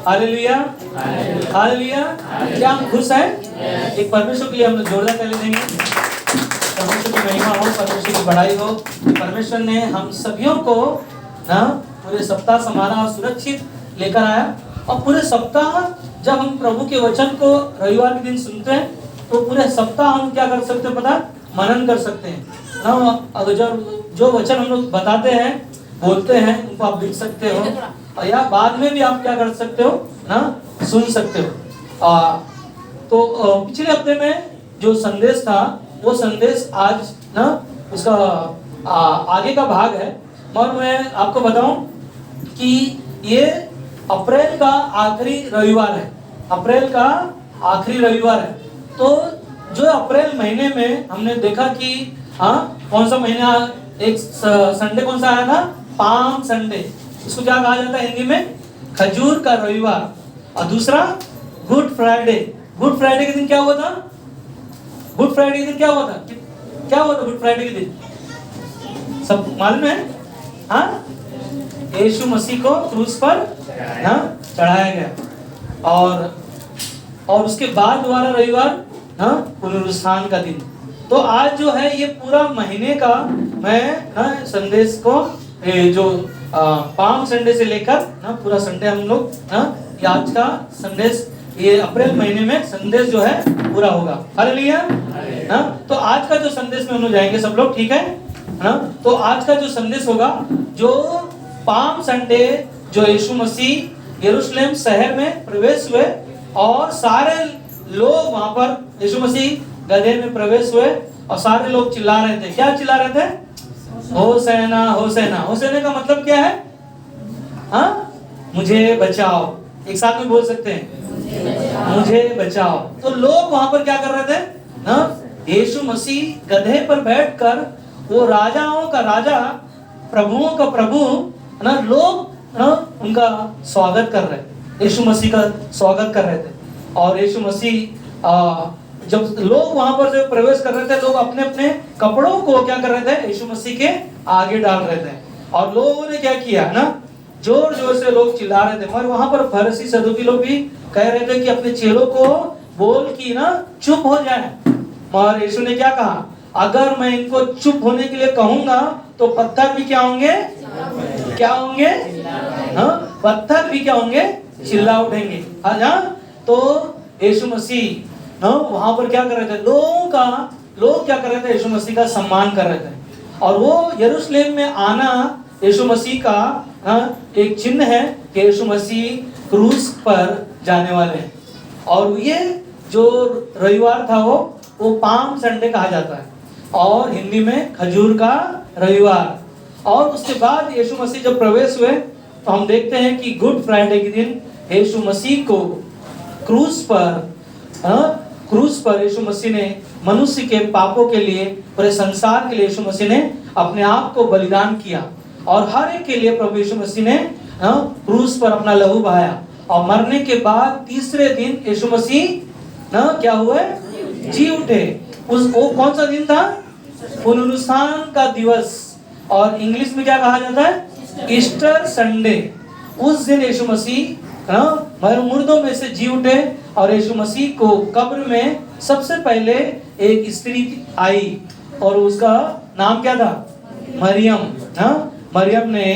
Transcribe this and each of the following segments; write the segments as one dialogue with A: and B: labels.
A: Hallelujah, hallelujah. क्या हम खुश हैं? एक परमेश्वर के लिए हम लोग जोरदार ताली देंगे। परमेश्वर की महिमा हो, परमेश्वर की बड़ाई हो। परमेश्वर ने हम सभियों को पूरे सप्ताह समारा सुरक्षित लेकर आया। और पूरे सप्ताह जब हम प्रभु के वचन को रविवार के दिन सुनते हैं तो पूरे सप्ताह हम क्या कर सकते हैं पता? मनन कर सकते हैं ना। अगर जो वचन हम लोग बताते हैं, बोलते हैं, उनको आप लिख सकते हो और या बाद में भी आप क्या कर सकते हो ना, सुन सकते हो। तो पिछले हफ्ते में जो संदेश था वो संदेश आज ना उसका आगे का भाग है। और मैं आपको बताऊं कि ये अप्रैल का आखिरी रविवार है। अप्रैल का आखिरी रविवार है। तो जो अप्रैल महीने में हमने देखा कि कौन सा महीना, एक संडे कौन सा आया था? Palm Sunday. इसको क्या कहा जाता है हिंदी में? खजूर का रविवार। और दूसरा गुड फ्राइडे। गुड फ्राइडे के दिन क्या हुआ था? गुड फ्राइडे के दिन क्या हुआ था? क्या हुआ था गुड फ्राइडे के दिन? सब मालूम है? हाँ, यीशु मसीह को क्रूस पर चढ़ाया गया। और उसके बाद दोबारा रविवार पुनरुत्थान का दिन। तो आज जो है ये पूरा महीने का मैं संदेश को जो पाम संडे से लेकर पूरा संडे हम लोग आज का संदेश, ये अप्रैल महीने में संदेश जो है पूरा होगा। हालेलुया। तो आज का जो संदेश में हम लोग जाएंगे सब लोग, ठीक है ना? तो आज का जो संदेश होगा, जो पाम संडे जो यीशु मसीह यरूशलेम शहर में प्रवेश हुए और सारे लोग वहां पर यीशु मसीह गधे में प्रवेश हुए और सारे लोग चिल्ला रहे थे। क्या चिल्ला रहे थे? होसैना, होसैना। होसैना का मतलब क्या है? मुझे बचाओ। एक साथ में बोल सकते हैं, मुझे बचाओ। तो लोग वहां पर क्या कर रहे थे? यीशु मसीह गधे पर बैठकर, वो राजाओं का राजा, प्रभुओं का प्रभु लोग उनका स्वागत कर रहे थे, यीशु मसीह का स्वागत कर रहे थे। और यीशु मसीह जब लोग वहां पर जो प्रवेश कर रहे थे, लोग अपने अपने कपड़ों को क्या कर रहे थे? यीशु मसीह के आगे डाल रहे थे। और लोगों ने क्या किया ना, जोर जोर से लोग चिल्ला रहे थे। मगर वहां पर फरीसी सदूकी लोग भी कह रहे थे कि अपने चेलों को बोल की चुप हो जाए। मगर यीशु ने क्या कहा? अगर मैं इनको चुप होने के लिए कहूंगा तो पत्थर भी क्या होंगे? क्या होंगे? पत्थर भी क्या होंगे? चिल्ला उठेंगे। तो यीशु मसीह वहां पर क्या कर रहे थे? लोग क्या कर रहे थे? यीशु मसीह का सम्मान कर रहे थे। और वो यरूशलेम में आना यीशु मसीह का एक चिन्ह है कि यीशु मसीह क्रूस पर जाने वाले हैं। और ये जो रविवार था वो पाम संडे कहा जाता है और हिंदी में खजूर का रविवार। और उसके बाद यीशु मसीह जब प्रवेश हुए तो हम देखते हैं कि गुड फ्राइडे के दिन यीशु मसीह को क्रूस पर यीशु मसीह ने मनुष्य के पापों के लिए, पूरे संसार के लिए यीशु मसीह ने अपने आप को बलिदान किया। और हर एक के लिए प्रभु यीशु मसीह ने क्रूस पर अपना लहू बहाया। और मरने के बाद तीसरे दिन यीशु मसीह क्या हुए? जी उठे। वो कौन सा दिन था? पुनरुत्थान का दिवस। और इंग्लिश में क्या कहा जाता है? Easter Sunday. उस दिन यीशु मसीह मुर्दों में से जी उठे। और यीशु मसीह को कब्र में सबसे पहले एक स्त्री आई और उसका नाम क्या था? मरियम। मरियम ने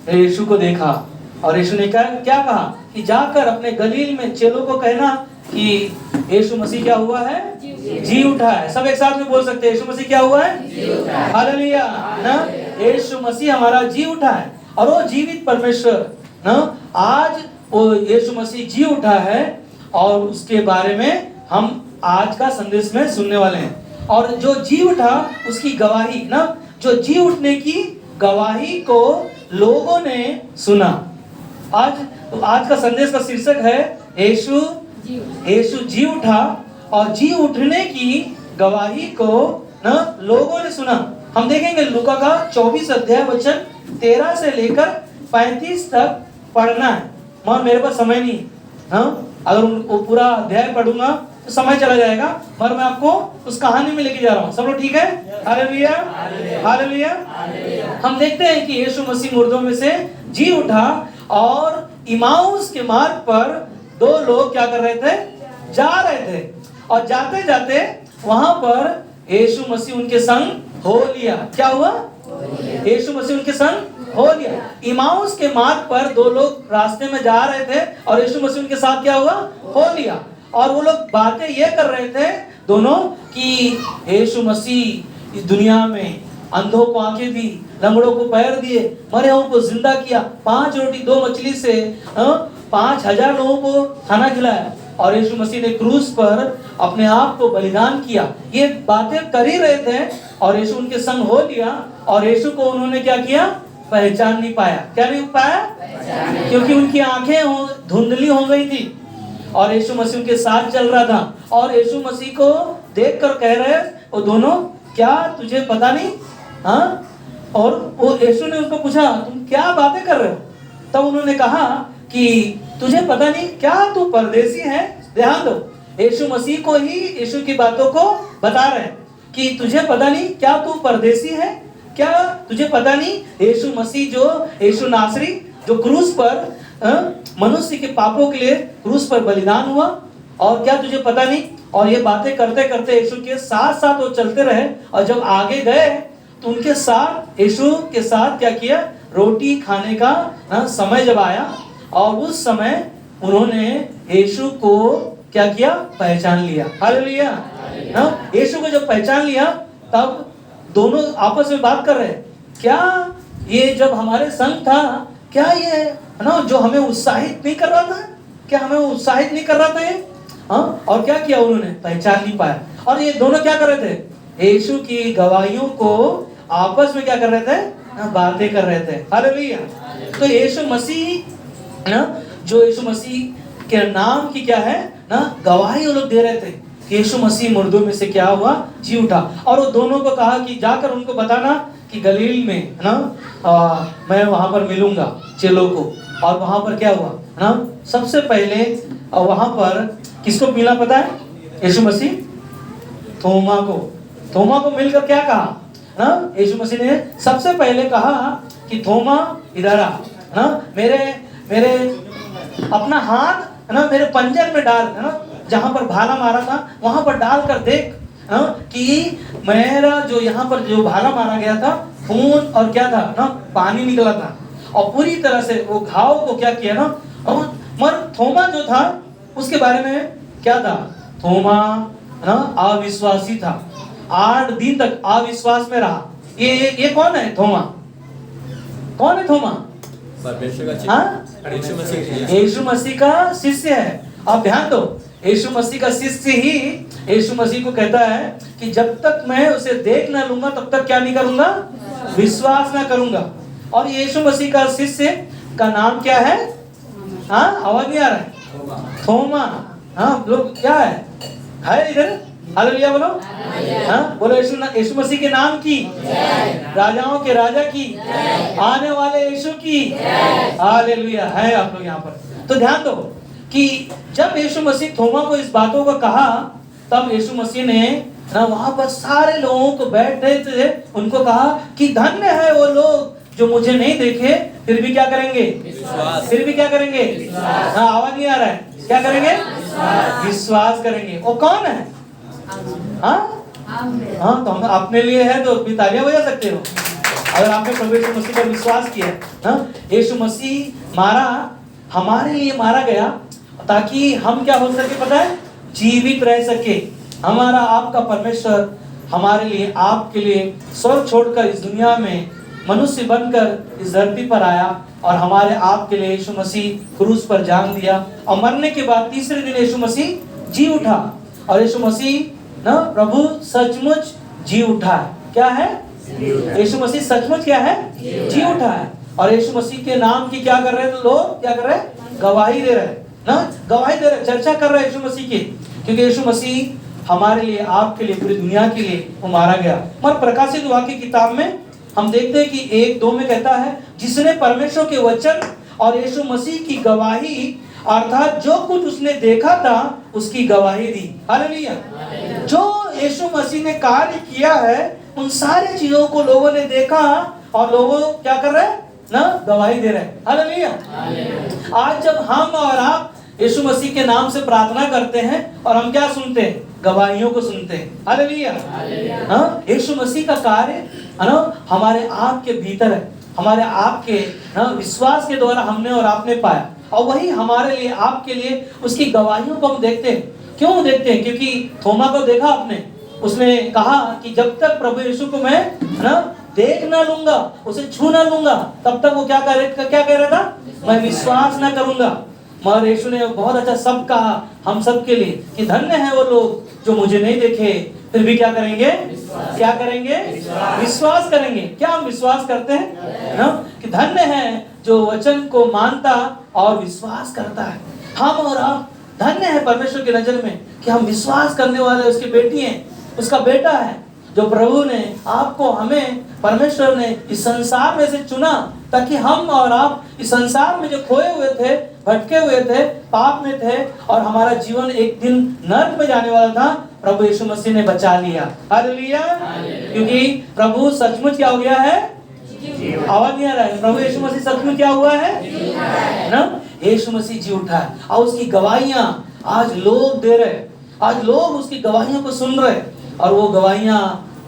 A: यीशु को देखा और यीशु ने क्या कहा कि जाकर अपने गलील में चेलों को कहना कि यीशु मसीह क्या हुआ है? जी उठा है। सब एक साथ में बोल सकते हैं, यीशु मसीह क्या हुआ है? हालेलुया। यीशु मसीह हमारा जी उठा है और वो जीवित परमेश्वर आज वो यीशु मसीह जी उठा है और उसके बारे में हम आज का संदेश में सुनने वाले हैं। और जो जी उठा उसकी गवाही जो जी उठने की गवाही को लोगों ने सुना। आज का संदेश का शीर्षक है यीशु जी उठा और जी उठने की गवाही को लोगों ने सुना। हम देखेंगे लूका का 24 अध्याय वचन 13 से लेकर 35 तक पढ़ना है। मगर मेरे पास समय नहीं, अगर वो पूरा अध्याय पढ़ूंगा तो समय चला जाएगा। मगर मैं आपको उस कहानी में लेके जा रहा हूँ। सब लोग ठीक है? Hallelujah, hallelujah. हम देखते हैं कि यीशु मसीह मुर्दों में से जी उठा और इमाउस के मार्ग पर दो लोग क्या कर रहे थे, जा रहे थे, और जाते जाते वहां पर यीशु मसीह उनके संग हो लिया। क्या हुआ? यीशु मसीह उनके संग हो लिया। इमाउस के मार्ग पर दो लोग रास्ते में जा रहे थे और यीशु मसीह उनके साथ क्या हुआ, हो लिया। और वो लोग बातें ये कर रहे थे दोनों कि यीशु मसीह इस दुनिया में अंधों को आंखें दी, लंगड़ों को पैर दिए, मरे हुओं को जिंदा किया, 5 रोटी 2 मछली से 5000 लोगों को खाना खिलाया, और यीशु मसीह ने क्रूस पर अपने आप को बलिदान किया। ये बातें कर ही रहे थे और यीशु उनके संग हो लिया, और यीशु को उन्होंने क्या किया, पहचान नहीं पाया। क्या नहीं पाया? क्योंकि उनकी आंखें धुंधली हो गई थी और यीशु मसीह उनके साथ चल रहा था, और यीशु मसीह को देखकर कह रहे वो दोनों, क्या तुझे पता नहीं? हाँ? और वो यीशु ने उनको पूछा, तुम क्या बातें कर रहे हो? तब उन्होंने कहा कि तुझे पता नहीं क्या तू परदेसी है? ध्यान दो, यीशु मसीह को ही यीशु की बातों को बता रहे हैं कि तुझे पता नहीं क्या तू परदेसी है? क्या तुझे पता नहीं यीशु मसीह जो यीशु नासरी जो क्रूस पर मनुष्य के पापों के लिए क्रूस पर बलिदान हुआ? और क्या तुझे पता नहीं? और ये बातें करते करते यीशु के साथ साथ वो चलते रहे, और जब आगे गए तो उनके साथ यीशु के साथ क्या किया, रोटी खाने का समय जब आया, और उस समय उन्होंने यीशु को क्या किया, पहचान लिया। हालेलुया। यीशु को जब पहचान लिया तब दोनों आपस में बात कर रहे, क्या ये जब हमारे संग था, क्या ये है ना जो हमें उत्साहित नहीं कर रहा था? क्या हमें उत्साहित नहीं कर रहा था ये? हाँ? और क्या किया उन्होंने, पहचान नहीं पाया। और ये दोनों क्या कर रहे थे, यीशु की गवाहियों को आपस में क्या कर रहे थे, बातें कर रहे थे। हालेलुया। तो यीशु मसीह ना, जो यीशु मसीह के नाम की क्या है ना, गवाही वो लोग दे रहे थे कि यीशु मसीह मुर्दों में से क्या हुआ, जी उठा। और वो दोनों को कहा कि जाकर उनको बताना कि गलील में ना मैं वहां पर मिलूंगा चेलों को। और वहां पर क्या हुआ ना, सबसे पहले वहां पर किसको मिला पता है? यीशु मसीह थोमा को मिलकर क्या कहा ना, यीशु मसीह ने सबसे पहले कहा कि थोमा इधर आ ना, मेरे अपना हाथ ना मेरे पंजर में डाल, है ना, जहां पर भाला मारा था वहां पर डालकर देख कि मेरा जो यहाँ पर जो भाला मारा गया था, खून और क्या था ना, पानी निकला था, और पूरी तरह से वो घाव को क्या किया ना। और मगर थोमा जो था उसके बारे में क्या था, थोमा ना अविश्वासी था, 8 दिन तक अविश्वास में रहा। ये कौन है थोमा? कौन है थोमा? यीशु मसीह का शिष्य है। आप ध्यान दो, यीशु मसीह का शिष्य ही यीशु मसीह को कहता है कि जब तक मैं उसे देख ना लूंगा तब तक क्या नहीं करूंगा, विश्वास ना करूंगा। और यीशु मसीह का शिष्य का नाम क्या है? हाँ, आवाज नहीं आ रहा है? थोमा। हाँ, लोग क्या है इधर? हालेलुया बोलो। हाँ बोलो, यीशु मसीह के नाम की, राजाओं के राजा की, आने वाले यीशु की। हालेलुया है आप लोग यहाँ पर। तो ध्यान दो कि जब यीशु मसीह थोमा को इस बातों को कहा, तब यीशु मसीह ने ना वहां पर सारे लोगों को बैठ रहे थे, उनको कहा कि धन्य है वो लोग जो मुझे नहीं देखे फिर भी क्या करेंगे, फिर भी क्या करेंगे। हाँ, आवाज नहीं आ रहा है, क्या करेंगे? विश्वास करेंगे। वो कौन है? हाँ, तो हम अपने लिए है तो तालियां बजा सकते हो अगर आपने प्रभु यीशु मसीह पर विश्वास किया। हाँ, यीशु मसीह हमारे लिए मारा गया ताकि हम क्या हो सके पता है, जीवित रह सके। हमारा आपका परमेश्वर हमारे लिए, आपके लिए स्वर्ग छोड़कर इस दुनिया में मनुष्य बनकर इस धरती पर आया, और हमारे आपके लिए यीशु मसीह क्रूस पर जान दिया, और मरने के बाद तीसरे दिन यीशु मसीह जी उठा। और यीशु मसीह ना प्रभु सचमुच जी उठा है। क्या है? यीशु मसीह सचमुच क्या है? जी उठा है। और यीशु मसीह के नाम की क्या कर रहे हैं लोग? क्या कर रहे हैं? गवाही दे रहे हैं ना, गवाही दे रहे, चर्चा कर रहे हैं यीशु मसीह की, क्योंकि यीशु मसीह हमारे लिए, आपके लिए, पूरी दुनिया के लिए वो मारा गया। मगर प्रकाशित वाक्य की किताब में हम देखते हैं कि 1:2 में कहता है, जिसने परमेश्वर के वचन और यीशु मसीह की गवाही अर्थात जो कुछ उसने देखा था उसकी गवाही दी। हालेलुया। जो यीशु मसीह ने कार्य किया है उन सारी चीजों को लोगों ने देखा, और लोगों क्या कर रहे हैं? ना गवाही दे रहे हैं। हालेलुया। आज जब हम और आप यीशु मसीह के नाम से प्रार्थना करते हैं और हम क्या सुनते हैं? गवाहियों को सुनते हैं। हालेलुया। हाँ, यीशु मसीह का कार्य है ना हमारे आप के भीतर है, हमारे आप के विश्वास के द्वारा हमने और आपने पाया, और वही हमारे लिए आपके लिए उसकी गवाहियों को हम देखते हैं। क्यों देखते हैं? क्योंकि थोमा को देखा आपने, उसने कहा कि जब तक प्रभु यीशु को मैं ना देख ना लूंगा, उसे छू ना लूंगा, तब तक वो क्या कह रहा था? मैं विश्वास ना करूंगा। मगर यीशु ने बहुत अच्छा सब कहा हम सब के लिए कि धन्य है वो लोग जो मुझे नहीं देखे फिर भी क्या करेंगे? क्या करेंगे? विश्वास करेंगे। क्या हम विश्वास करते हैं ना कि धन्य है जो वचन को मानता और विश्वास करता है। हम और आप धन्य है परमेश्वर की नजर में कि हम विश्वास करने वाले उसकी बेटी हैं, उसका बेटा है, जो प्रभु ने आपको, हमें, परमेश्वर ने इस संसार में से चुना ताकि हम और आप इस संसार में जो खोए हुए थे, भटके हुए थे, पाप में थे और हमारा जीवन एक दिन नरक में जाने वाला था, प्रभु यीशु मसीह ने बचा लिया। हालेलुया। क्योंकि प्रभु सचमुच क्या हो गया है? आवाज नहीं आ रहा है? प्रभु यीशु मसीह सचमुच क्या हुआ है ना? यीशु मसीह जी उठा है और उसकी गवाहियां आज लोग दे रहे, आज लोग उसकी गवाहियों को सुन रहे, और वो गवाहियां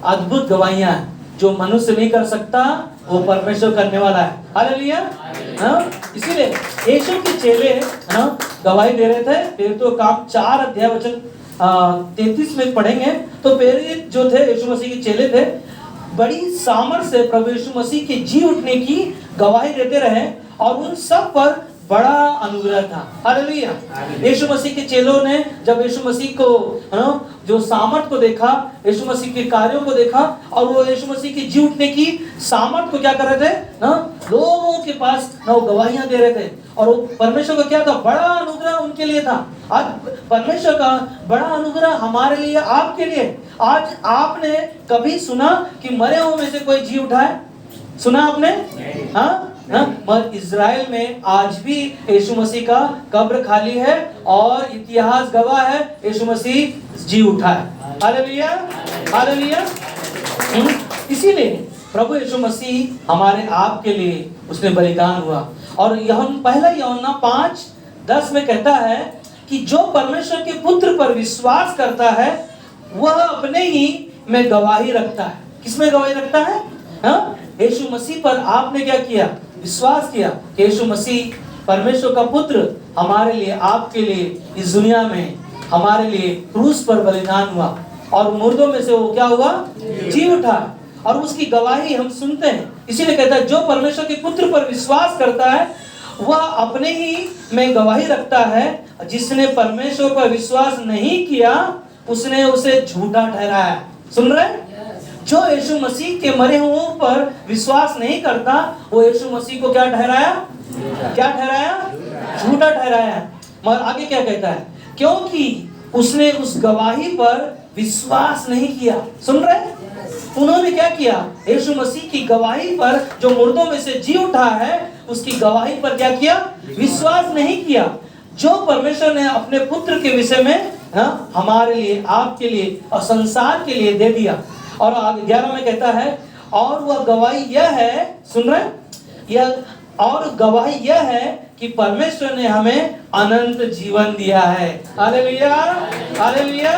A: अद्भुत गवाहियां हैं जो मनुष्य नहीं कर सकता, वो परमेश्वर करने वाला है। हालेलुया। इसीलिए यीशु के चेले गवाही दे रहे थे। फिर तो काम 4 अध्याय वचन 33 में पढ़ेंगे तो प्रेरित जो थे यीशु मसीह के चेले थे, बड़ी सामर्थ से प्रभु यीशु मसीह के जी उठने की गवाही देते रहे और उन सब पर बड़ा अनुग्रह था। हालेलुया। यीशु मसीह के चेलों ने जब यीशु मसीह को जो सामर्थ को देखा, यीशु मसीह के कार्यों को देखा, और वो यीशु मसीह की जी उठने की सामर्थ को क्या कर रहे थे ना, लोगों के पास ना वो गवाहियां दे रहे थे, और वो परमेश्वर का क्या था? बड़ा अनुग्रह उनके लिए था। आज परमेश्वर का बड़ा अनुग्रह हमारे लिए, आपके लिए। आज आपने कभी सुना कि मरे हुए में से कोई जी उठा है? सुना आपने? हाँ, मगर इज़राइल में आज भी यीशु मसीह का कब्र खाली है और इतिहास गवाह है यीशु मसीह जी उठा है। हालेलुया। हालेलुया। इसीलिए प्रभु यीशु मसीह हमारे आप के लिए उसने बलिदान हुआ, और पहला यूहन्ना 5:10 में कहता है कि जो परमेश्वर के पुत्र पर विश्वास करता है वह अपने ही में गवाही रखता है। किसमें गवाही रखता है? यीशु मसीह पर आपने क्या किया? विश्वास किया कि यीशु मसीह परमेश्वर का पुत्र हमारे लिए, आपके लिए, इस दुनिया में हमारे लिए क्रूस पर बलिदान हुआ, और मुर्दों में से वो क्या हुआ? जी उठा, और उसकी गवाही हम सुनते हैं। इसीलिए कहता है जो परमेश्वर के पुत्र पर विश्वास करता है वह अपने ही में गवाही रखता है, जिसने परमेश्वर पर विश्वास नहीं किया उसने उसे झूठा ठहराया। सुन रहे? जो यीशु मसीह के मरे हुए पर विश्वास नहीं करता वो यीशु मसीह को क्या ठहराया? क्या ठहराया? झूठा ठहराया। मगर आगे क्या कहता है? क्योंकि उसने उस गवाही पर विश्वास नहीं किया। सुन रहे? उन्होंने क्या किया? यीशु मसीह की गवाही पर, जो मुर्दों में से जी उठा है, उसकी गवाही पर क्या किया? विश्वास नहीं किया। जो परमेश्वर ने अपने पुत्र के विषय में हमारे लिए, आपके लिए और संसार के लिए दे दिया। और 11 में कहता है और वह गवाही यह है, सुन रहे? यह और गवाही यह है कि परमेश्वर ने हमें अनंत जीवन दिया है। हालेलुया। हालेलुया।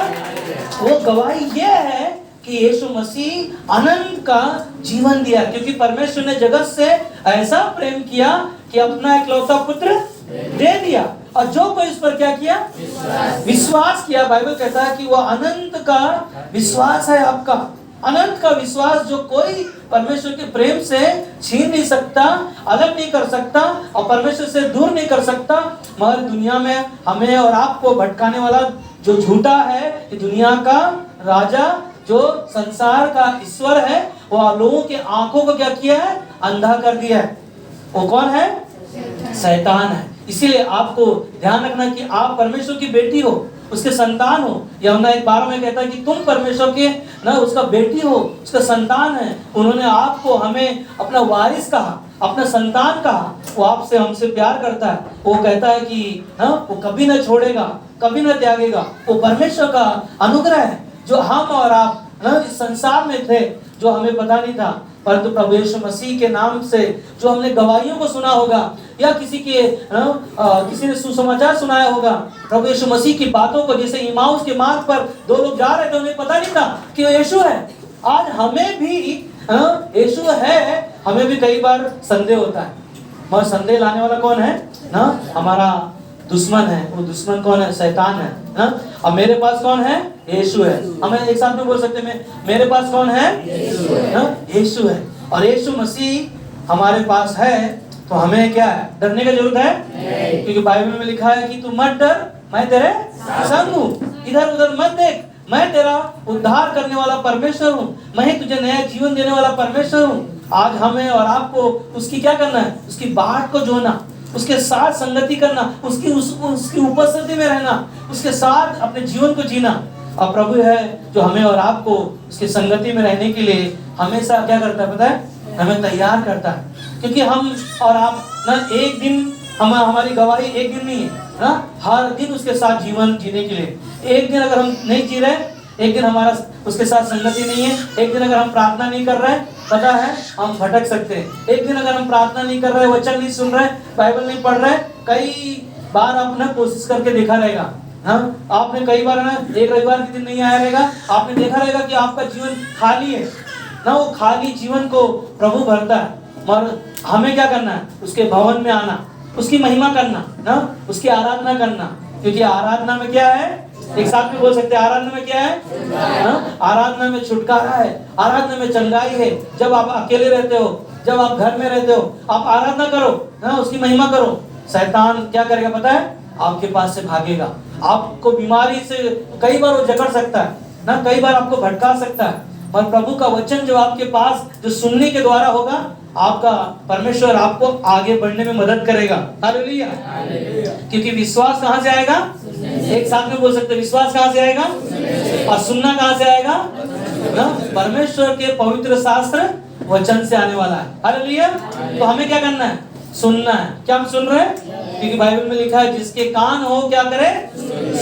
A: वो गवाही यह है कि यीशु मसीह अनंत का जीवन दिया, क्योंकि परमेश्वर ने जगत से ऐसा प्रेम किया कि अपना इकलौता पुत्र दे दिया, और जो कोई इस पर क्या किया? विश्वास किया। बाइबल कहता है कि वह अनंत का विश्वास है आपका। अनंत का विश्वास जो कोई परमेश्वर के प्रेम से छीन नहीं सकता, अलग नहीं कर सकता और परमेश्वर से दूर नहीं कर सकता। मगर दुनिया में हमें और आपको भटकाने वाला जो झूठा है, कि दुनिया का राजा, जो संसार का ईश्वर है, वो लोगों के आंखों को क्या किया है? अंधा कर दिया है। वो कौन है? शैतान है। इसीलिए आपको ध्यान रखना कि आप परमेश्वर की बेटी हो, उसके संतान हो। यूहन्ना 1:12 में कहता है कि तुम परमेश्वर के उसका बेटी हो, उसका संतान है। उन्होंने आपको, हमें अपना वारिस कहा, अपना संतान कहा। वो आपसे, हमसे प्यार करता है। वो कहता है कि वो कभी न छोड़ेगा, कभी न त्यागेगा। वो परमेश्वर का अनुग्रह है जो हम और आप इस संसार में थे, जो हमें पता नहीं था, परंतु प्रभु यीशु मसीह के नाम से जो हमने गवाहियों को सुना होगा या किसी ने सुसमाचार सुनाया होगा, प्रभु यीशु मसीह की बातों को, जैसे इमाउस के मार्ग पर दो लोग जा रहे थे, उन्हें पता नहीं था कि वो यीशु है। आज हमें भी यीशु है, हमें भी कई बार संदेह होता है, मगर संदेह लाने वाला कौन है ना? हमारा दुश्मन है। वो दुश्मन कौन है? शैतान है ना? अब मेरे पास कौन है? यीशु है। हमें एक साथ में बोल सकते हैं, मेरे पास कौन है? यीशु है। और यीशु मसीह हमारे पास है तो हमें क्या है? डरने की जरूरत है, क्योंकि बाइबल में लिखा है कि तू मत डर, मैं तेरे संग हूँ, इधर उधर मत देख, मैं तेरा उद्धार करने वाला परमेश्वर हूँ, मैं ही तुझे नया जीवन देने वाला परमेश्वर हूँ। आज हमें और आपको उसकी क्या करना है? उसकी बात को जोना, उसके साथ संगति करना, उसकी उपस्थिति में रहना, उसके साथ अपने जीवन को जीना। और प्रभु है जो हमें और आपको उसकी संगति में रहने के लिए हमेशा क्या करता है? पता है? हमें तैयार करता है। क्योंकि हम और आप ना एक दिन, हमारी गवाही एक दिन नहीं है ना, हर दिन उसके साथ जीवन जीने के लिए। एक दिन अगर हम नहीं जी रहे, एक दिन हमारा उसके साथ संगति नहीं है, एक दिन अगर हम प्रार्थना नहीं कर रहे, पता है हम भटक सकते हैं। एक दिन अगर हम प्रार्थना नहीं कर रहे, वचन नहीं सुन रहे, बाइबल नहीं पढ़ रहे, कई बार आपने कोशिश करके देखा रहेगा, हाँ, आपने कई बार ना एक रविवार के दिन नहीं आया रहेगा, आपने देखा रहेगा कि आपका जीवन खाली है ना। वो खाली जीवन को प्रभु भरता है। और हमें क्या करना है? उसके भवन में आना, उसकी महिमा करना ना, उसकी आराधना करना। क्योंकि आराधना में क्या है? एक साथ में बोल सकते हैं, आराधना में क्या है? आराधना में छुटकारा है, आराधना में चंगाई है। जब आप अकेले रहते हो, जब आप घर में रहते हो, आप आराधना करो ना, उसकी महिमा करो। शैतान क्या करेगा पता है? आपके पास से भागेगा, आपको बीमारी से कई बार वो जकड़ सकता है ना, कई बार आपको भटका सकता है। और प्रभु का वचन जो आपके पास जो सुनने के द्वारा होगा, आपका परमेश्वर आपको आगे बढ़ने में मदद करेगा। हालेलुया। क्योंकि विश्वास कहाँ से आएगा? एक साथ में बोल सकते हैं, विश्वास कहाँ से आएगा? और सुनना कहाँ से आएगा ना? परमेश्वर के पवित्र शास्त्र वचन से आने वाला है। हालेलुया। तो हमें क्या करना है? सुनना है। क्या हम सुन रहे हैं? क्योंकि बाइबल में लिखा है, जिसके कान हो क्या करे?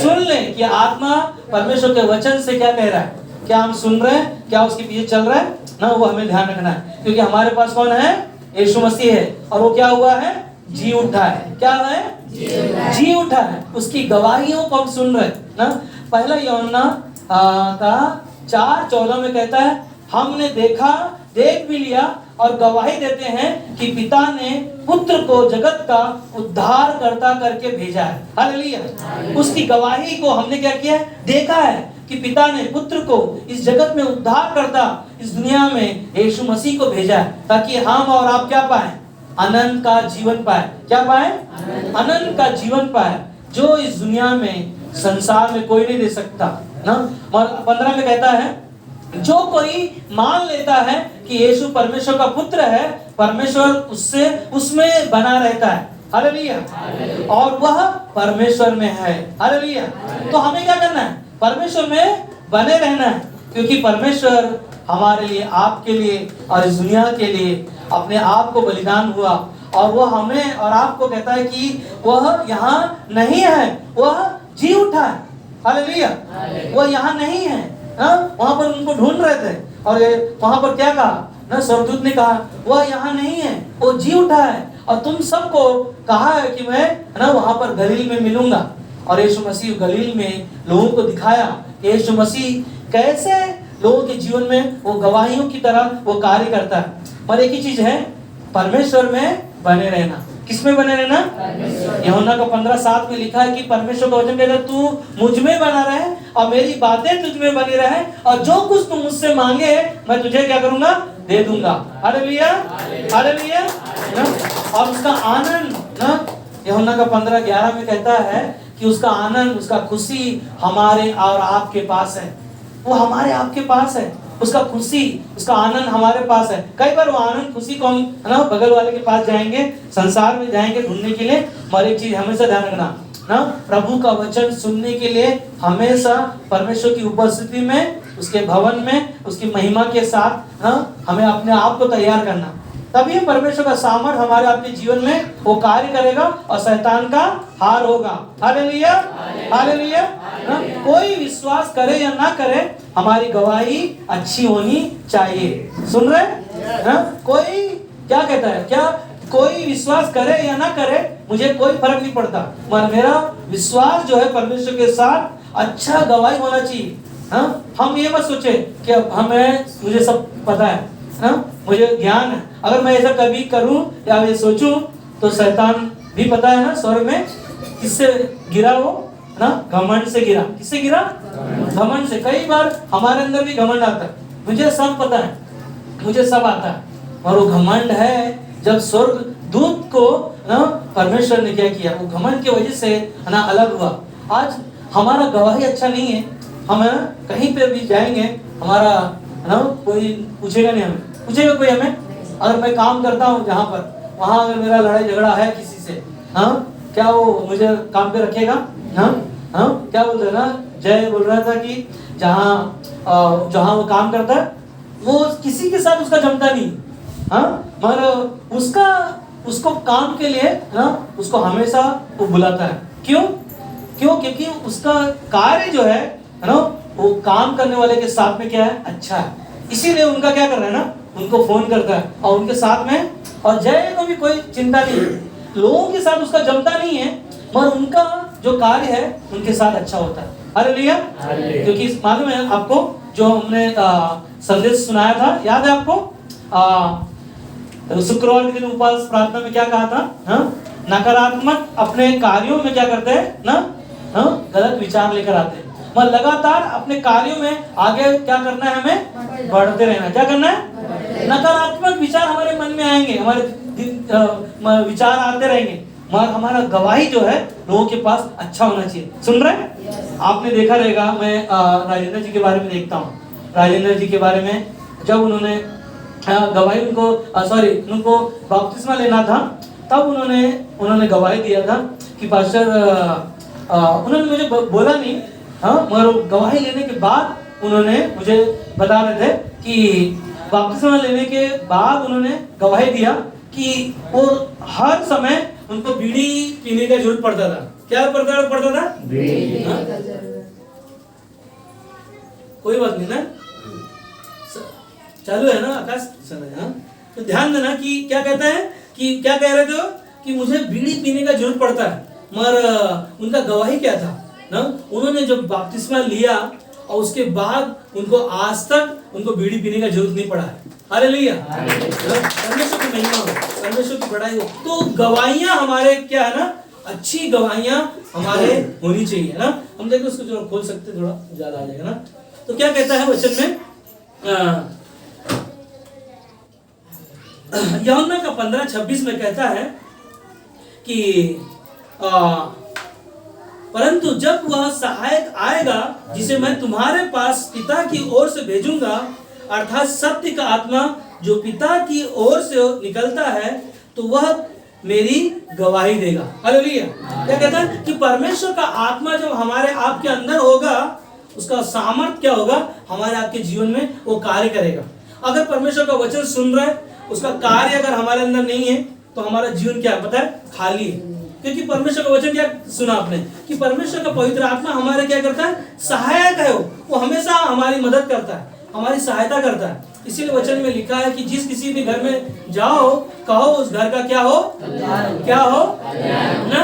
A: सुन ले कि आत्मा परमेश्वर के वचन से क्या कह रहा है। क्या हम सुन रहे हैं? क्या उसके पीछे चल रहा है ना? वो हमें ध्यान रखना है। क्योंकि हमारे पास कौन है? यीशु मसीह है। और वो क्या हुआ है? जी उठा है। क्या है? जी उठा है। उसकी गवाहियों को हम सुन रहे हैं ना। पहला यूहन्ना का 4:14 में कहता है, हमने देखा, देख भी लिया और गवाही देते हैं कि पिता ने पुत्र को जगत का उद्धार करता करके भेजा है। हालेलुया। उसकी गवाही को हमने क्या किया? देखा है कि पिता ने पुत्र को इस जगत में उद्धार करता, इस दुनिया में यीशु मसीह को भेजा है, ताकि हम और आप क्या पाए? अनंत का जीवन पाए। क्या पाए? अनंत का जीवन पाए, जो इस दुनिया में, संसार में कोई नहीं दे सकता ना। और 15 में कहता है, जो कोई मान लेता है कि यीशु परमेश्वर का पुत्र है, परमेश्वर उससे उसमें बना रहता है। हालेलुया। और वह परमेश्वर में है। हालेलुया। तो हमें क्या करना है? परमेश्वर में बने रहना है। क्योंकि परमेश्वर हमारे लिए, आपके लिए और इस दुनिया के लिए अपने आप को बलिदान हुआ, और वह हमें और आपको कहता है कि वह यहाँ नहीं है, वह जी उठा है। हालेलुया। वह यहाँ नहीं है। वहां पर उनको ढूंढ रहे थे, और वहां पर क्या कहा ना? स्वर्गदूत ने कहा वह यहाँ नहीं है, वो जी उठा है। और तुम सबको कहा है कि मैं ना वहां पर गलील में मिलूंगा। और यीशु मसीह गलील में लोगों को दिखाया यीशु मसीह कैसे लोगों के जीवन में वो गवाहियों की तरह वो कार्य करता है। और एक ही चीज है, परमेश्वर में बने रहना। किसमें बने रहना? यूहन्ना का 15:7 में लिखा है कि परमेश्वर का वचन कहता है, तू मुझ में बना रहे और मेरी बातें तुझ में बनी रहे, और जो कुछ तुम मुझसे मांगे मैं तुझे क्या करूंगा? दे दूंगा। हालेलुया। हालेलुया। और उसका आनंद ना, यूहन्ना का 15:11 में कहता है कि उसका आनंद, उसका खुशी हमारे और आपके पास है। वो हमारे आपके पास है। उसका खुशी, उसका आनंद हमारे पास है। कई बार वो आनंद, खुशी को हम ना बगल वाले के पास जाएंगे, संसार में जाएंगे ढूंढने के लिए। और एक चीज हमेशा ध्यान रखना ना, प्रभु का वचन सुनने के लिए हमेशा परमेश्वर की उपस्थिति में, उसके भवन में, उसकी महिमा के साथ हमें अपने आप को तैयार करना। तभी परमेश्वर का सामर्थ हमारे आपके जीवन में वो कार्य करेगा और शैतान का हार होगा। हालेलुया। हालेलुया। कोई विश्वास करे या ना करे, हमारी गवाही अच्छी होनी चाहिए। सुन रहे? कोई क्या कहता है, क्या कोई विश्वास करे या ना करे मुझे कोई फर्क नहीं पड़ता, मगर मेरा विश्वास जो है परमेश्वर के साथ अच्छा गवाही होना चाहिए। हम ये मत सोचे कि मुझे सब पता है, मुझे ज्ञान है। अगर मैं ऐसा कभी करूं या ये सोचूं तो शैतान भी पता है ना स्वर्ग में किससे गिरा वो, ना घमंड से गिरा। किससे गिरा? घमंड से। कई बार हमारे अंदर भी घमंड आता है, मुझे सब पता है, मुझे सब आता है, और वो घमंड है जब स्वर्ग दूत को ना परमेश्वर ने क्या किया, वो घमंड की वजह से ना अलग हुआ। आज हमारा गवाही अच्छा नहीं है, हम कहीं पे भी जाएंगे हमारा ना कोई पूछेगा नहीं, हमें पूछेगा कोई हमें? अगर मैं काम करता हूँ जहाँ पर, वहाँ अगर मेरा लड़ाई झगड़ा है किसी से, क्या वो मुझे काम पे रखेगा? क्या बोल रहे ना, जय बोल रहा था कि जहाँ वो काम करता है वो किसी के साथ उसका जमता नहीं, मगर उसको काम के लिए उसको हमेशा वो बुलाता है। क्यों? क्योंकि उसका कार्य जो है ना वो काम करने वाले के साथ में क्या है, अच्छा है। इसीलिए उनका क्या कर रहा है ना, उनको फोन करता है और उनके साथ में, और जय को भी कोई चिंता नहीं है, लोगों के साथ उसका जमता नहीं है, मगर उनका जो कार्य है उनके साथ अच्छा होता है। हालेलुया। क्योंकि मालूम है आपको, जो हमने संदेश सुनाया था, याद है आपको? शुक्रवार के दिन उपवास प्रार्थना में क्या कहा था? नकारात्मक अपने कार्यों में क्या करते हैं ना, गलत विचार लेकर आते हैं। मगर लगातार अपने कार्यों में आगे क्या करना है, हमें बढ़ते रहना। क्या करना है? नकारात्मक विचार हमारे मन में आएंगे, हमारे विचार आते रहेंगे, मगर हमारा गवाही जो है लोगों के पास अच्छा होना चाहिए। सुन रहे हैं? आपने देखा रहेगा, मैं राजेंद्र जी के बारे में देखता हूँ। राजेंद्र जी के बारे में जब उन्होंने गवाही उनको बपतिस्मा लेना था, तब उन्होंने गवाही दिया था कि पास्टर, उन्होंने मुझे बोला नहीं, मगर गवाही लेने के बाद उन्होंने मुझे बता रहे थे कि बपतिस्मा लेने के बाद उन्होंने गवाही दिया कि वो हर समय उनको बीड़ी पीने का जरूरत पड़ता था। क्या पड़ता था? बीड़ी। कोई बात नहीं ना, चालू है ना आकाश? तो ध्यान देना कि क्या कहता है, कि क्या कह रहे थे कि मुझे बीड़ी पीने का जरूरत पड़ता है, मगर उनका गवाही क्या था ना, उन्होंने जब बपतिस्मा लिया और उसके बाद उनको आज तक उनको बीड़ी पीने का जरूरत नहीं पड़ा है। हालेलुया। परमेश्वर की महिमा हो, परमेश्वर की बड़ाई हो। तो गवाहियां हमारे क्या है ना, अच्छी गवाहियां हमारे होनी चाहिए ना। हम देखो उसको जो खोल सकते, थोड़ा ज्यादा आ जाएगा ना। तो क्या कहता है वचन में, यूहन्ना का 15:26 में कहता है कि परंतु जब वह सहायक आएगा जिसे मैं तुम्हारे पास पिता की ओर से भेजूंगा, अर्थात सत्य का आत्मा जो पिता की ओर से निकलता है, तो वह मेरी गवाही देगा। हालेलुया। क्या कहता है कि परमेश्वर का आत्मा जब हमारे आपके अंदर होगा, उसका सामर्थ्य क्या होगा, हमारे आपके जीवन में वो कार्य करेगा। अगर परमेश्वर का वचन सुन रहे, उसका कार्य अगर हमारे अंदर नहीं है, तो हमारा जीवन क्या है पता है, खाली है। क्योंकि परमेश्वर का वचन क्या सुना आपने कि परमेश्वर का पवित्र आत्मा हमारे क्या करता है, सहायक है। वो हमेशा हमारी मदद करता है, हमारी सहायता करता है। इसीलिए वचन में लिखा है कि जिस किसी भी घर में जाओ, कहो उस घर का क्या हो, क्या हो ना।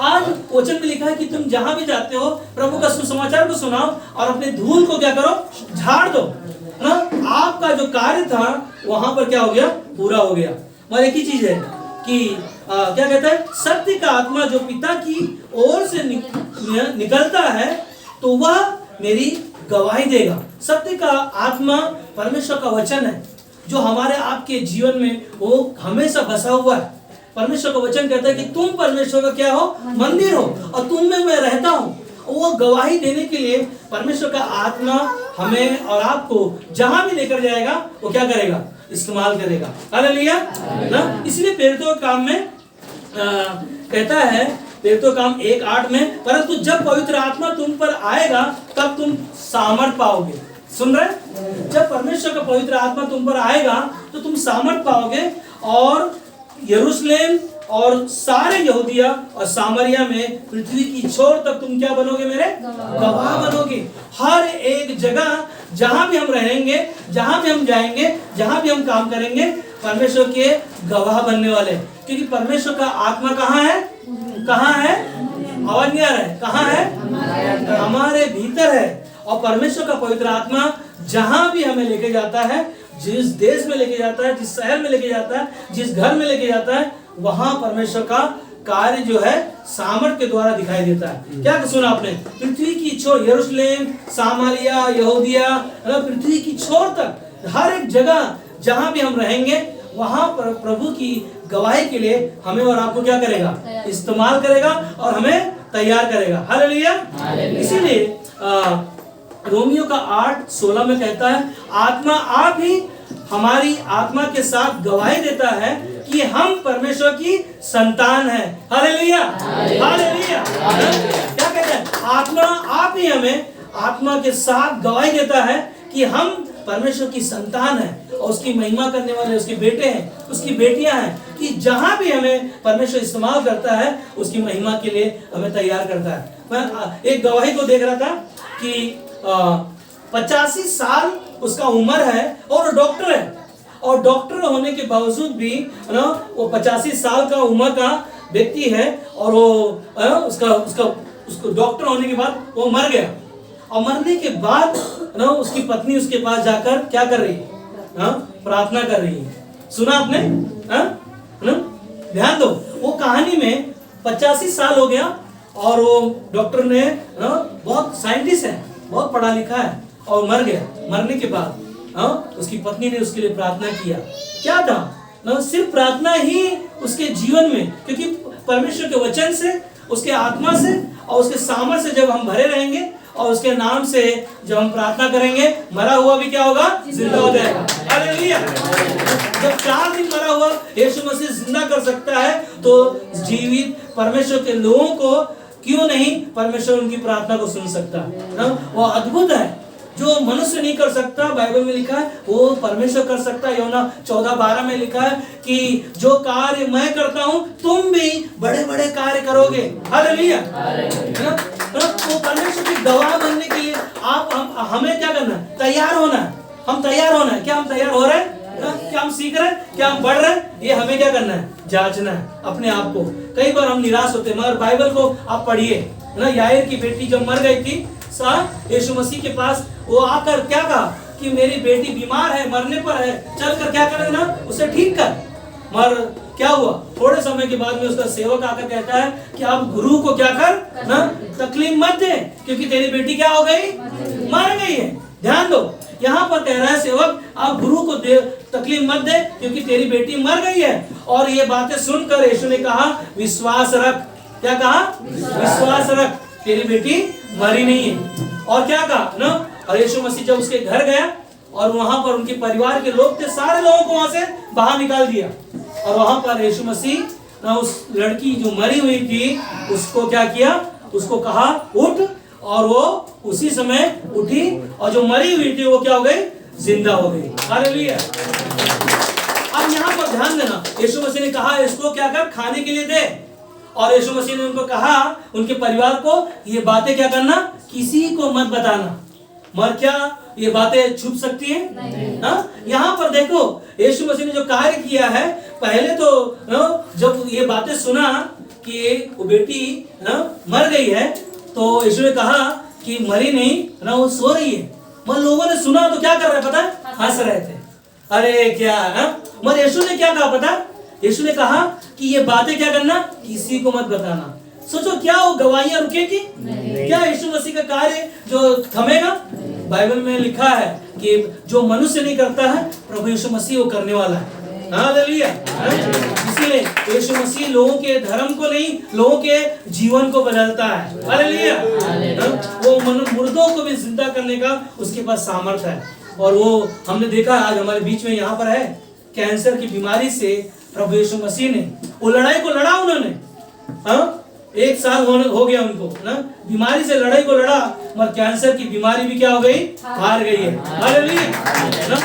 A: आज वचन में लिखा है कि तुम जहां भी जाते हो, प्रभु का सुसमाचार को सुनाओ और अपने धूल को क्या करो, झाड़ दो ना। आपका जो कार्य था वहां पर क्या हो गया, पूरा हो गया। मगर एक ही चीज है कि क्या कहता है, सत्य का आत्मा जो पिता की ओर से निकलता है, तो वह मेरी गवाही देगा। सत्य का आत्मा परमेश्वर का वचन है, जो हमारे आपके जीवन में वो हमेशा बसा हुआ है। परमेश्वर का वचन कहता है कि तुम परमेश्वर का क्या हो, मंदिर हो, और तुम में मैं रहता हूँ। वो गवाही देने के लिए परमेश्वर का आत्मा हमें और आपको जहां भी लेकर जाएगा, वो क्या करेगा, इस्तेमाल करेगा। हालेलुया ना। इसलिए प्रेरितों के काम में कहता है, प्रेरितों काम 1:8 में, परंतु जब पवित्र आत्मा तुम पर आएगा तब तुम सामर्थ पाओगे। सुन रहे? जब परमेश्वर का पवित्र आत्मा तुम पर आएगा तो तुम सामर्थ पाओगे, और यरूशलेम और सारे यहूदिया और सामरिया में पृथ्वी की छोर तक तुम क्या बनोगे, मेरे गवाह बनोगे। हर एक जगह जहां भी हम रहेंगे, जहां भी हम जाएंगे, जहां भी हम काम करेंगे, परमेश्वर के गवाह बनने वाले। क्योंकि परमेश्वर का आत्मा कहाँ है? कहाँ है? आवाज नहीं आ रहा है? कहाँ है? हमारे भीतर है। और परमेश्वर का पवित्र आत्मा जहां भी हमें लेके जाता है, जिस देश में लेके जाता है, जिस शहर में लेके जाता है, जिस घर में लेके जाता है, वहां परमेश्वर का कार्य जो है सामर्थ के द्वारा दिखाई देता है। क्या सुना आपने? पृथ्वी की छोर, यरूशलेम, सामरिया, यहूदिया, पृथ्वी की छोर तक हर एक जगह जहां भी हम रहेंगे, वहां पर प्रभु की गवाही के लिए हमें और आपको क्या करेगा? इस्तेमाल करेगा और हमें तैयार करेगा। हालेलुया। इसीलिए रोमियो का 8:16 में कहता है, आत्मा आप ही हमारी आत्मा के साथ गवाही देता है कि हम परमेश्वर की संतान हैं। Hallelujah, hallelujah. क्या कहते हैं? आत्मा आप ही हमें आत्मा के साथ गवाही देता है कि हम परमेश्वर की संतान हैं और उसकी महिमा करने वाले उसके बेटे हैं, उसकी बेटियां हैं। कि जहां भी हमें परमेश्वर इस्तेमाल करता है, उसकी महिमा के लिए हमें तैयार करता है। मैं एक गवाही को देख रहा था कि 85 साल उसका उम्र है और डॉक्टर है, और डॉक्टर होने के बावजूद भी ना वो 85 साल का उम्र का व्यक्ति है, और वो उसको डॉक्टर होने के बाद वो मर गया। और मरने के बाद ना उसकी पत्नी उसके पास जाकर क्या कर रही है? प्रार्थना कर रही है। सुना आपने? ध्यान दो, वो कहानी में 85 साल हो गया और वो डॉक्टर ने बहुत साइंटिस्ट है, बहुत पढ़ा लिखा है, और मर गया। मरने के बाद उसकी पत्नी ने उसके लिए प्रार्थना किया। क्या था? सिर्फ प्रार्थना ही उसके जीवन में, क्योंकि परमेश्वर के वचन से, उसके आत्मा से और उसके सामर्थ्य से जब हम भरे रहेंगे और उसके नाम से जब हम प्रार्थना करेंगे, मरा हुआ भी क्या होगा? जिंदा हो जाएगा। हालेलुया। जब 4 दिन मरा हुआ यीशु मसीह जिंदा कर सकता है, तो जीवित परमेश्वर के लोगों को क्यों नहीं परमेश्वर उनकी प्रार्थना को सुन सकता है? वो अद्भुत है, जो मनुष्य नहीं कर सकता। बाइबल में लिखा है वो परमेश्वर कर सकता है। यूहन्ना 14:12 में लिखा है कि जो कार्य मैं करता हूं तुम भी बड़े बड़े कार्य करोगे। हालेलुया। तो परमेश्वर की गवाह बनने के लिए हमें क्या करना है? तैयार होना है। हम तैयार होना है। क्या हम तैयार हो रहे हैं? क्या हम सीख रहे हैं? क्या हम बढ़ रहे हैं? ये हमें क्या करना है? जांचना है अपने आप को। कई बार हम निराश होते हैं, मगर बाइबल को आप पढ़िए ना। याईर की बेटी जब मर गई थी, यीशु मसीह के पास वो आकर क्या कहा कि मेरी बेटी बीमार है, मरने पर है, चलकर क्या करे ना, उसे ठीक कर। मगर क्या हुआ? थोड़े समय के बाद में उसका सेवक आकर कहता है कि आप गुरु को क्या कर ना, तकलीफ मत दे, क्योंकि तेरी बेटी क्या हो गई? मर गई है। ध्यान दो, यहाँ पर कह रहा है सेवक, आप गुरु को तकलीफ मत दे, क्योंकि तेरी बेटी मर गई है। और ये बातें सुनकर यीशु ने कहा, विश्वास रख। क्या कहा? विश्वास रख, तेरी बेटी मरी नहीं है। और क्या कहा ना? और यीशु मसीह जब उसके घर गया और वहां पर उनके परिवार के लोग थे, सारे लोगों को वहां से बाहर निकाल दिया। और वहां पर यीशु मसीह ना उस लड़की जो मरी हुई थी उसको क्या किया? उसको कहा उठ, और वो उसी समय उठी, और जो मरी हुई थी वो क्या हो गई? जिंदा हो गई। हालेलुया। अब यहाँ पर ध्यान देना, यीशु मसीह ने कहा इसको क्या कर? खाने के लिए दे। और यीशु मसीह ने उनको कहा, उनके परिवार को, ये बातें क्या करना? किसी को मत बताना। मगर क्या ये बातें छुप सकती हैं? यहाँ पर देखो यीशु मसीह ने जो कार्य किया है, पहले तो जब ये बातें सुना कि वो बेटी मर गई है, तो यीशु ने कहा कि मरी नहीं ना, वो सो रही है। मगर लोगों ने सुना तो क्या कर रहे पता? हंस रहे थे। अरे क्या मगर यीशु ने क्या कहा पता? यीशु ने कहा कि ये बातें क्या करना? किसी को मत बताना। सोचो, क्या वो गवाहियां रुकेगी? क्या यीशु मसीह का कार्य जो थमेगा? बाइबल में लिखा है कि जो मनुष्य नहीं करता है, प्रभु यीशु मसीह वो करने वाला है। हालेलुया। इसीलिए यीशु मसीह लोगों के धर्म को नहीं, लोगों के जीवन को बदलता है। हालेलुया। वो मुर्दों को भी जिंदा करने का उसके पास सामर्थ्य है। और वो हमने देखा आज हमारे बीच में यहाँ पर है, कैंसर की बीमारी से प्रभु यीशु मसीह ने वो लड़ाई को लड़ा। उन्होंने 1 साल हो गया उनको ना, बीमारी से लड़ाई को लड़ा, मगर कैंसर की बीमारी भी क्या हो गई? हार गई है। हालेलुया।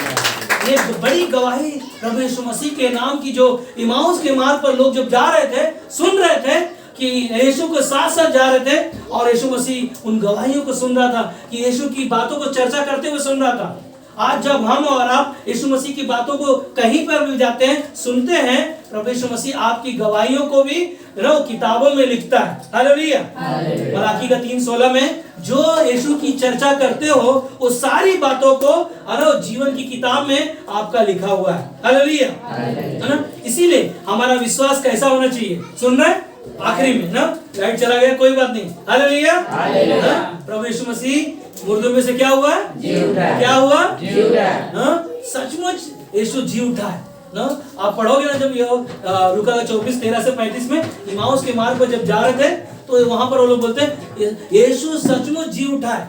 A: ये बड़ी गवाही प्रभु यीशु मसीह के नाम की, जो इमाउस के मार्ग पर लोग जब जा रहे थे, सुन रहे थे कि यीशु के साथ साथ जा रहे थे, और यीशु मसीह उन गवाहियों को सुन रहा था, कि यीशु की बातों को चर्चा करते हुए सुन रहा था। आज जब हम और आप यीशु मसीह की बातों को कहीं पर भी जाते हैं, सुनते हैं, प्रभु यीशु मसीह आपकी गवाहियों को भी किताबों में लिखता है। हालेलुया। मलाकी का 3:16 में जो यीशु की चर्चा करते हो, वो सारी बातों को जीवन की किताब में आपका लिखा हुआ है। हालेलुया, है ना। इसीलिए हमारा विश्वास कैसा होना चाहिए, सुन रहे आखिरी में ना, लाइट चला गया कोई बात नहीं। हालेलुया। प्रभु यीशु मसीह मुर्दों में से क्या हुआ, क्या हुआ, सचमुच यीशु जी उठा है ना। आप पढ़ोगे ना, जब लूका का 24:13 से 35 में इमाउस के मार्ग पर जब जा रहे थे, तो वहां पर वो लोग बोलते हैं यीशु सचमुच जी उठा है,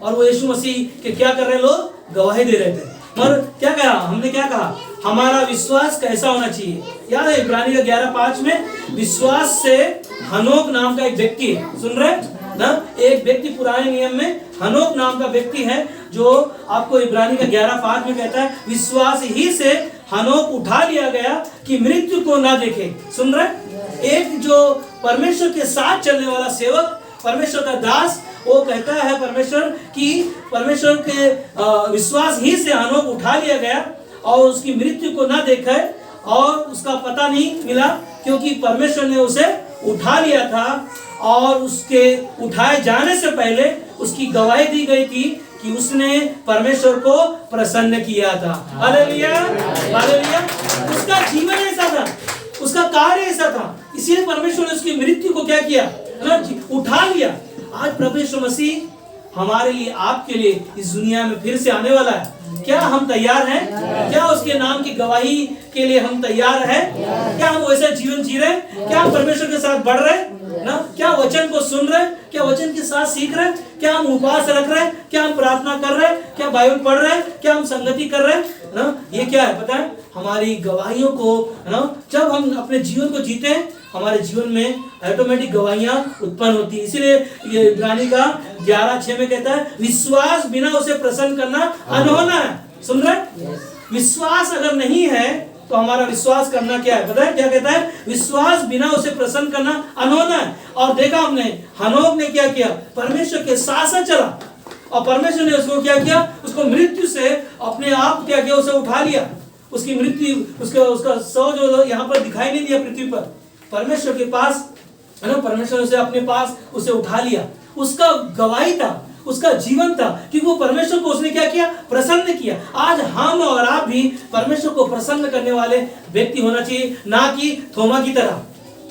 A: और वो यीशु मसीह के क्या कर रहे लोग, गवाही दे रहे थे। और क्या कहा हमने, क्या कहा, हमारा विश्वास कैसा होना चाहिए। याद है इब्रानी का 11:5 में, विश्वास से हनोक नाम का एक व्यक्ति है, सुन रहे ना, एक व्यक्ति पुराने नियम में हनोक नाम का व्यक्ति है, जो आपको इब्रानी का 11:5 में कहता है, विश्वास ही से हनोक उठा लिया गया कि मृत्यु को ना देखे। सुन रहे, एक जो परमेश्वर के साथ चलने वाला सेवक, परमेश्वर का दास, वो कहता है परमेश्वर की, परमेश्वर के विश्वास ही से हनोक उठा लिया गया और उसकी मृत्यु को ना देखा, और उसका पता नहीं मिला, क्योंकि परमेश्वर ने उसे उठा लिया था, और उसके उठाए जाने से पहले उसकी गवाही दी गई थी कि उसने परमेश्वर को प्रसन्न किया था। Hallelujah, hallelujah. उसका जीवन ऐसा था, उसका कार्य ऐसा था, इसीलिए परमेश्वर ने उसकी मृत्यु को क्या किया, उठा लिया। आज प्रभु यीशु मसीह हमारे लिए, आपके लिए इस दुनिया में फिर से आने वाला है। क्या हम तैयार हैं? क्या उसके नाम की गवाही के लिए हम तैयार हैं? क्या हम वैसा जीवन जी रहे हैं? क्या हम परमेश्वर के साथ बढ़ रहे हैं ना? क्या वचन को सुन रहे हैं? क्या वचन के साथ सीख रहे हैं? क्या हम उपवास रख रहे हैं? क्या हम प्रार्थना कर रहे हैं? क्या बाइबल पढ़ रहे हैं? क्या हम संगति कर रहे हैं ना? ये क्या है पता है, हमारी गवाहियों को ना, जब हम अपने जीवन को जीते हैं, हमारे जीवन में ऑटोमेटिक गवाहियां उत्पन्न होती है। इसीलिए ये इब्रानी का 11:6 में कहता है, विश्वास बिना उसे प्रसन्न करना अनहोना है। सुन रहे, विश्वास अगर नहीं है तो हमारा विश्वास करना क्या है, पता है क्या कहता है, विश्वास बिना उसे प्रसन्न करना अनहोना है। और देखा हमने, हनोक ने क्या किया, परमेश्वर के साथ साथ चला, और परमेश्वर ने उसको क्या किया, उसको मृत्यु से अपने आप क्या किया, उसे उठा लिया। उसकी मृत्यु, उसका शव जो यहाँ पर दिखाई नहीं दिया पृथ्वी पर, परमेश्वर के पास है ना, परमेश्वर ने उसे अपने पास उसे उठा लिया। उसका गवाही था, उसका जीवन था, क्योंकि वो परमेश्वर को उसने क्या किया, प्रसन्न किया। आज हम और आप भी परमेश्वर को प्रसन्न करने वाले व्यक्ति होना चाहिए, ना कि थोमा की तरह।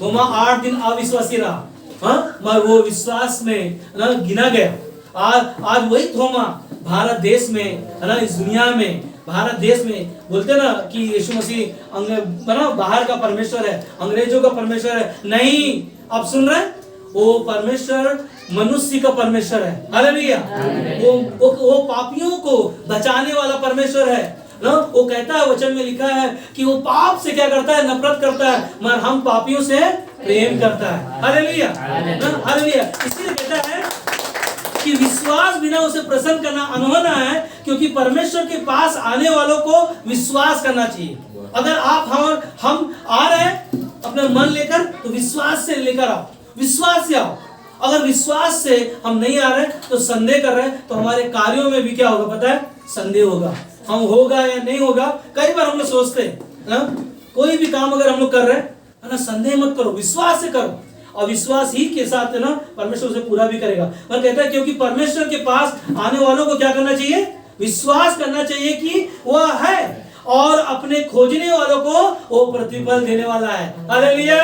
A: थोमा 8 दिन अविश्वासी रहा, मगर वो विश्वास में ना गिना गया। आज वही थोमा भारत देश में है ना, इस दुनिया में, भारत देश में बोलते ना कि यीशु मसीह बाहर का परमेश्वर है, अंग्रेजों का परमेश्वर है। नहीं, अब सुन रहे, वो परमेश्वर मनुष्य का परमेश्वर है। हालेलुया। वो पापियों को बचाने वाला परमेश्वर है ना। वो कहता है, वचन में लिखा है कि वो पाप से क्या करता है, नफरत करता है, मगर हम पापियों से प्रेम करता है। Hallelujah, hallelujah. इसलिए कहता है कि विश्वास बिना उसे प्रसन्न करना अनहोना है, क्योंकि परमेश्वर के पास आने वालों को विश्वास करना चाहिए। अगर आप हम आ रहे हैं अपना मन लेकर, तो विश्वास से लेकर आओ, विश्वास से आओ। अगर विश्वास से हम नहीं आ रहे तो संदेह कर रहे हैं, तो हमारे कार्यों में भी क्या होगा पता है, संदेह होगा, हम होगा या नहीं होगा। कई बार हम लोग सोचते हैं, कोई भी काम अगर हम लोग कर रहे हैं है ना, संदेह मत करो, विश्वास से करो, और विश्वास ही के साथ है ना, परमेश्वर उसे पूरा भी करेगा। पर कहता है क्योंकि परमेश्वर के पास आने वालों को क्या करना चाहिए, विश्वास करना चाहिए कि वह है, और अपने खोजने वालों को वो प्रतिफल देने वाला है। Hallelujah,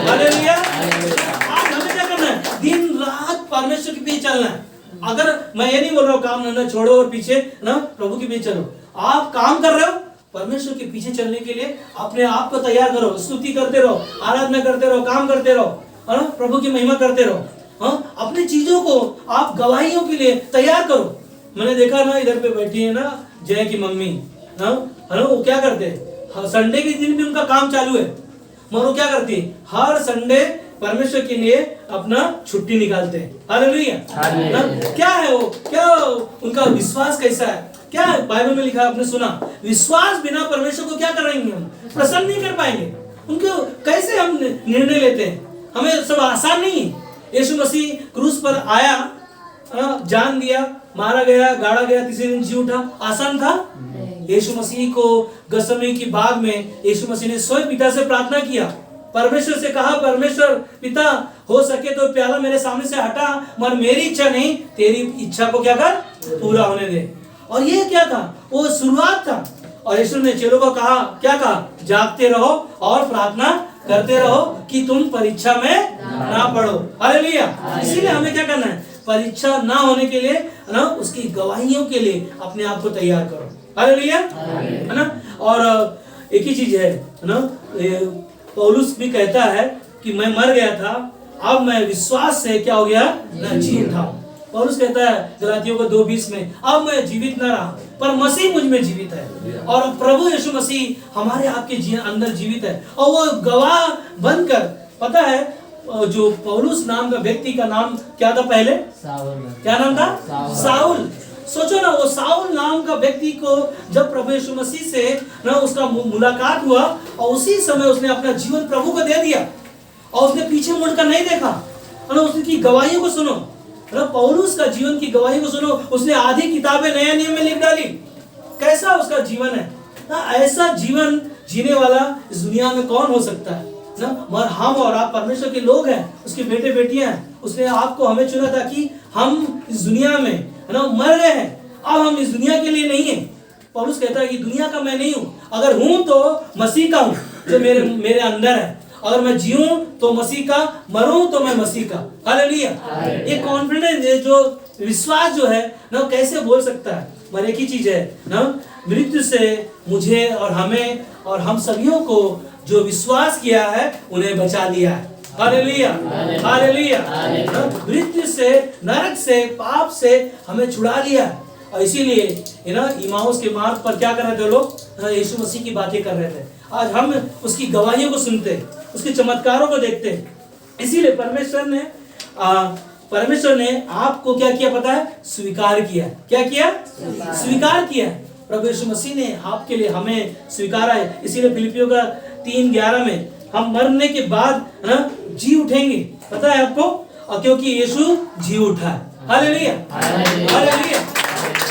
A: hallelujah. आज हमें क्या करना है, दिन रात परमेश्वर के पीछे चलना है। अगर मैं ये नहीं बोल रहा हूँ काम धंधा छोड़ो और पीछे ना प्रभु के पीछे चलो, आप काम कर रहे हो, परमेश्वर के पीछे चलने के लिए अपने आप को तैयार करो, स्तुति करते रहो, आराधना करते रहो, काम करते रहो, है ना, प्रभु की महिमा करते रहो। अपनी चीजों को आप गवाहियों के लिए तैयार करो। मैंने देखा ना, इधर पे बैठी है ना जय की मम्मी, है ना, वो क्या करते हैं, संडे के दिन भी उनका काम चालू है, मगर वो क्या करती है, हर संडे परमेश्वर के लिए अपना छुट्टी निकालते हैं। हालेलुया। क्या है वो, क्या उनका विश्वास कैसा है, क्या है बाइबल में लिखा है, आपने सुना, विश्वास बिना परमेश्वर को क्या करेंगे, हम प्रसन्न नहीं कर पाएंगे। उनको कैसे हम निर्णय लेते हैं, हमें सब आसान नहीं है। यीशु मसीह क्रूस पर आया, जान दिया, मारा गया, गाड़ा गया, तीसरे दिन जी उठा, आसान था? यीशु मसीह को गसमनी की बाग में यीशु मसीह ने स्वयं पिता से प्रार्थना किया, परमेश्वर से कहा, परमेश्वर पिता हो सके तो प्याला मेरे सामने से हटा, मगर मेरी इच्छा नहीं तेरी इच्छा को क्या कर, पूरा होने दे। और ये क्या था, वो शुरुआत था। और यीशु ने चेलों को कहा, क्या कहा, जागते रहो और प्रार्थना करते रहो कि तुम परीक्षा में ना पड़ो। हालेलुया। इसीलिए हमें क्या करना है, परीक्षा ना होने के लिए ना, उसकी गवाहियों के लिए अपने आप को तैयार करो। हालेलुया, है ना। और एक ही चीज है ना, पौलुस भी कहता है कि मैं मर गया था, अब मैं विश्वास से क्या हो गया, ना जी उठा। पौलुस कहता है गलातियों को 2:20 में, अब मैं जीवित न रहा पर मसीह मुझ में जीवित है, और प्रभु यीशु मसीह हमारे आपके अंदर जीवित है। और वो गवाह बनकर, पता है जो पौलुस नाम का व्यक्ति का नाम क्या था पहले, क्या नाम था, साउल। सोचो ना, वो साउल नाम का व्यक्ति को जब प्रभु यीशु मसीह से ना उसका मुलाकात हुआ, और उसी समय उसने अपना जीवन प्रभु को दे दिया, और उसने पीछे मुड़कर नहीं देखा। और उसकी गवाहियों को सुनो, पौलुस का जीवन की गवाही को सुनो, उसने आधी किताबें नया नियम में लिख डाली। कैसा उसका जीवन है ना, ऐसा जीवन जीने वाला इस दुनिया में कौन हो सकता है ना। मगर हम और आप परमेश्वर के लोग हैं, उसके बेटे बेटियां हैं। उसने आपको हमें चुना था कि हम इस दुनिया में है ना मर गए हैं, अब हम इस दुनिया के लिए नहीं है। पौलुस कहता है कि दुनिया का मैं नहीं हूं, अगर हूं तो मसीह का हूं जो मेरे अंदर है। अगर मैं जीऊं तो मसीह का, मरूं तो मैं मसीह का। हालेलुया। ये कॉन्फिडेंस है, जो विश्वास जो है ना, कैसे बोल सकता है। मगर एक ही चीज है ना, मृत्यु से मुझे और हमें और हम सभी को जो विश्वास किया है उन्हें बचा लिया है। Hallelujah, hallelujah. मृत्यु से, नरक से, पाप से हमें छुड़ा लिया है। और इसीलिए ना इमाउस के मार्ग पर क्या कर रहे थे लोग, यीशु मसीह की बातें कर रहे थे। आज हम उसकी गवाहियों को सुनते, उसके चमत्कारों को देखते। इसीलिए परमेश्वर ने आपको क्या किया पता है, स्वीकार किया। क्या किया, स्वीकार किया। प्रभु यीशु मसीह ने आपके लिए हमें स्वीकारा है। इसीलिए फिलिपियों का 3:11 में हम मरने के बाद ना जी उठेंगे, पता है आपको, और क्योंकि यीशु जी उठा है। Hallelujah, hallelujah.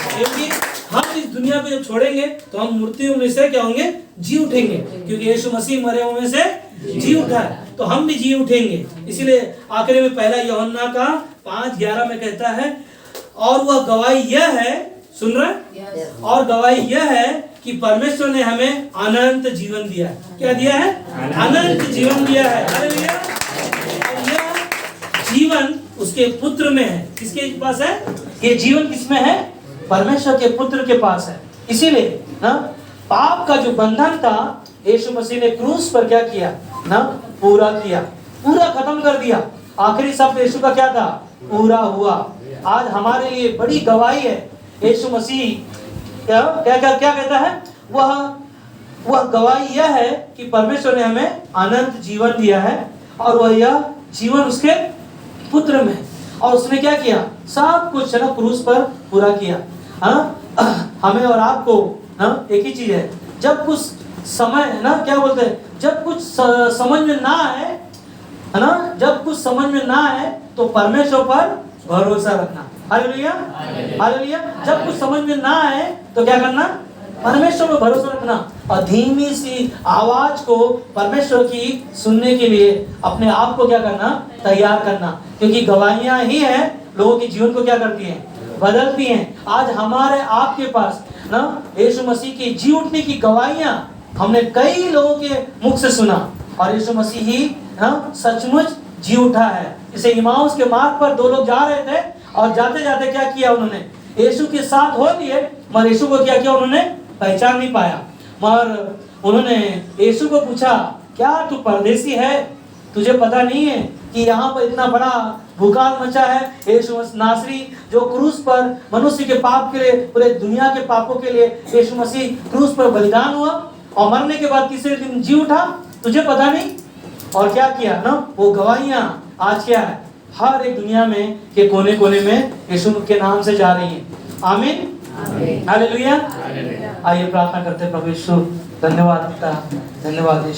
A: क्योंकि हम इस दुनिया को जब छोड़ेंगे तो हम मृत्यु में से क्या होंगे, जी उठेंगे, क्योंकि यीशु मसीह मरे हुए में से जी उठा है, तो हम भी जी उठेंगे। इसीलिए आखिरी में पहला यूहन्ना का 5:11 में कहता है, और वह गवाही यह है, सुन रहे, और गवाही यह है कि परमेश्वर ने हमें अनंत जीवन दिया है। क्या दिया है, अनंत जीवन दिया है। हालेलुया। और यह जीवन उसके पुत्र में है। किसके पास है ये जीवन, किसमें है, परमेश्वर के पुत्र के पास है। इसीलिए ना पाप का जो बंधन था यीशु मसीह ने क्रूस पर क्या किया ना, पूरा किया, पूरा खत्म कर दिया। आखिरी शब्द यीशु का क्या था, पूरा हुआ। आज हमारे लिए बड़ी गवाही है। यीशु मसीह क्या कहता है, वह गवाही यह है कि परमेश्वर ने हमें अनंत जीवन दिया है, और वह यह जीवन उसके पुत्र में, और उसने क्या किया, सब कुछ ना क्रूस पर पूरा किया। हमें और आपको एक ही चीज है, जब कुछ समय ना क्या बोलते हैं, जब कुछ समझ में ना आए है ना, जब कुछ समझ में ना आए तो परमेश्वर पर भरोसा रखना। Hallelujah, hallelujah. जब कुछ समझ में ना आए तो क्या करना, परमेश्वर पर भरोसा रखना, और धीमी सी आवाज को परमेश्वर की सुनने के लिए अपने आप को क्या करना, तैयार करना। क्योंकि गवाहियां ही है लोगों के जीवन को क्या करती हैं, बदलती हैं। आज हमारे आपके पास ना यीशु मसीह की जी उठने की गवाहियां हमने कई लोगों के मुख से सुना, और यीशु मसीह ही सचमुच जी उठा है। इसे इमाउस के मार्ग पर 2 लोग जा रहे थे, और जाते जाते क्या किया उन्होंने, यीशु के साथ हो लिए, मगर यीशु को क्या किया, उन्होंने पहचान नहीं पाया। मगर उन्होंने यीशु को पूछा, क्या तू परदेसी है, तुझे पता नहीं है कि यहाँ पर इतना बड़ा भूकाल मचा है। यीशु नासरी जो क्रूस पर मनुष्य के पाप के लिए, पूरे दुनिया के पापों के लिए यीशु मसीह क्रूस पर बलिदान हुआ, और मरने के बाद तीसरे दिन जी उठा, तुझे पता नहीं। और क्या किया ना, वो गवाहियां आज क्या है, हर एक दुनिया में के कोने कोने में यीशु के नाम से जा रही हैं। आमीन। हालेलुया। आइए प्रार्थना करते हैं। प्रभु यीशु धन्यवाद पिता, धन्यवाद यीशु।